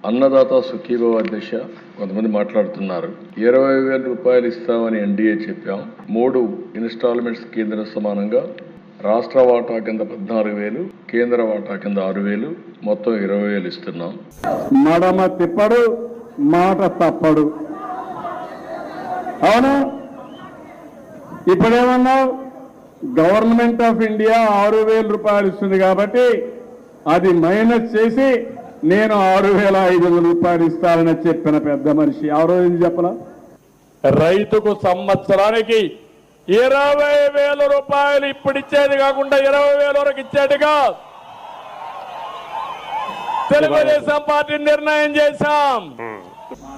అన్నదాత సుఖీభవ అధ్యక్ష, కొంతమంది మాట్లాడుతున్నారు. 20,000 రూపాయలు ఇస్తామని ఎన్డీఏ చెప్పాం. 3 ఇన్స్టాల్మెంట్స్ కేంద్ర సమానంగా రాష్ట్ర వాటా కింద 14,000, కేంద్ర వాటా కింద 6,000, మొత్తం 20,000 ఇస్తున్నాం. మడమ తిప్పడు, మాట తప్పడు. అవునా? ఇప్పుడేమన్నావు? గవర్నమెంట్ ఆఫ్ ఇండియా 6,000 రూపాయలు ఇస్తుంది కాబట్టి అది మైనస్ చేసి నేను 6,500 రూపాయలు ఇస్తానని చెప్పిన పెద్ద మనిషి ఎవరో ఏం చెప్పలా? రైతుకు సంవత్సరానికి 20,000 రూపాయలు ఇప్పుడు ఇచ్చేది కాకుండా 20,000 వరకు ఇచ్చేట్టుగా తెలుగుదేశం పార్టీ నిర్ణయం చేశాం.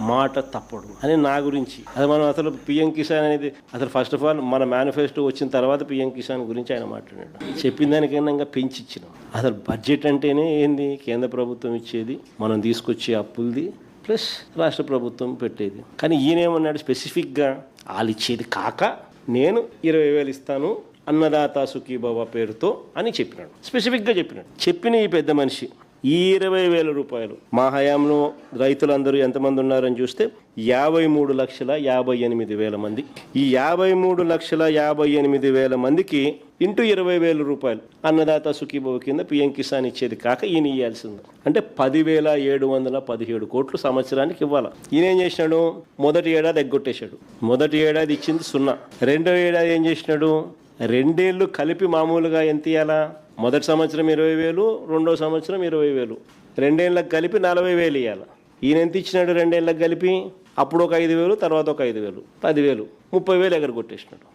మాట తప్పడు అని నా గురించి. అది మనం అసలు పిఎం కిసాన్ అనేది అసలు ఫస్ట్ ఆఫ్ ఆల్ మన మేనిఫెస్టో వచ్చిన తర్వాత పిఎం కిసాన్ గురించి ఆయన మాట్లాడాడు. చెప్పిన దానికైనా పెంచి ఇచ్చినాం. అసలు బడ్జెట్ అంటేనే ఏంది? కేంద్ర ప్రభుత్వం ఇచ్చేది, మనం తీసుకొచ్చే అప్పులది, ప్లస్ రాష్ట్ర ప్రభుత్వం పెట్టేది. కానీ ఈయనేమన్నాడు? స్పెసిఫిక్గా వాళ్ళు ఇచ్చేది కాక నేను 20,000 ఇస్తాను అన్నదాత సుఖీభవ పేరుతో అని చెప్పినాడు. స్పెసిఫిక్గా చెప్పినాడు. చెప్పిన ఈ పెద్ద మనిషి ఈ 20,000 రూపాయలు మా హయాంలో రైతులందరూ ఎంతమంది ఉన్నారని చూస్తే 53,58,000 మంది. ఈ 53,58,000 మందికి ఇంటూ 20,000 రూపాయలు అన్నదాత సుఖీభవ కింద పిఎం కిసాన్ ఇచ్చేది కాక ఈయన ఇవ్వాల్సింది. అంటే 10,717 కోట్లు సంవత్సరానికి ఇవ్వాలి. ఈయన ఏం చేసినాడు? మొదటి ఏడాది ఎగ్గొట్టేశాడు. మొదటి ఏడాది ఇచ్చింది 0. రెండో ఏడాది ఏం చేసినాడు? 2 ఏళ్ళు కలిపి మామూలుగా ఎంత ఇవ్వాలా? మొదటి సంవత్సరం 20,000, రెండో సంవత్సరం 20,000, 2 ఏళ్ళకి కలిపి 40,000 ఇవ్వాలి. ఈయన ఎంత ఇచ్చినాడు? 2 ఏళ్ళకి కలిపి అప్పుడు ఒక 5,000, తర్వాత ఒక 5,000, 10,000, 30,000 ఎగరగొట్టేసినాడు.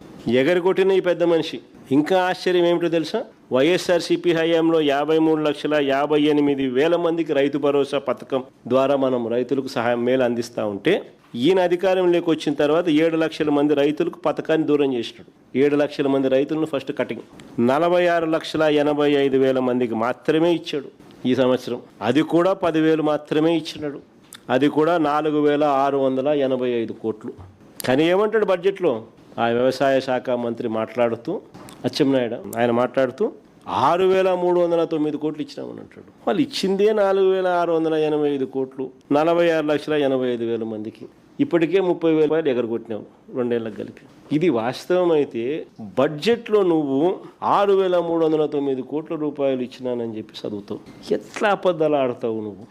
ఎగరగొట్టిన ఈ పెద్ద మనిషి ఇంకా ఆశ్చర్యం ఏమిటో తెలుసా? వైఎస్ఆర్సీపీ హయాంలో 53,58,000 మందికి రైతు భరోసా పథకం ద్వారా మనం రైతులకు సహాయం మేలు అందిస్తూ ఉంటే ఈయన అధికారంలోకి వచ్చిన తర్వాత 7 లక్షల మంది రైతులకు పథకాన్ని దూరం చేసినాడు. 7 లక్షల మంది రైతులను ఫస్ట్ కటింగ్. 46,85,000 మందికి మాత్రమే ఇచ్చాడు ఈ సంవత్సరం. అది కూడా 10,000 మాత్రమే ఇచ్చినాడు. అది కూడా 4,685 కోట్లు. కానీ ఏమంటాడు బడ్జెట్లో? ఆ వ్యవసాయ శాఖ మంత్రి మాట్లాడుతూ, అచ్చెన్నాయుడు ఆయన మాట్లాడుతూ 6,309 కోట్లు ఇచ్చినామని అంటాడు. వాళ్ళు ఇచ్చిందే 4,685 కోట్లు 46,85,000 మందికి. ఇప్పటికే 30,000 రూపాయలు ఎగరగొట్టినావు 2 ఏళ్ళకి కలిపి. ఇది వాస్తవం అయితే బడ్జెట్లో నువ్వు 6,309 కోట్ల రూపాయలు ఇచ్చినానని చెప్పి చదువుతావు. ఎట్లా అబద్ధాలు ఆడతావు నువ్వు?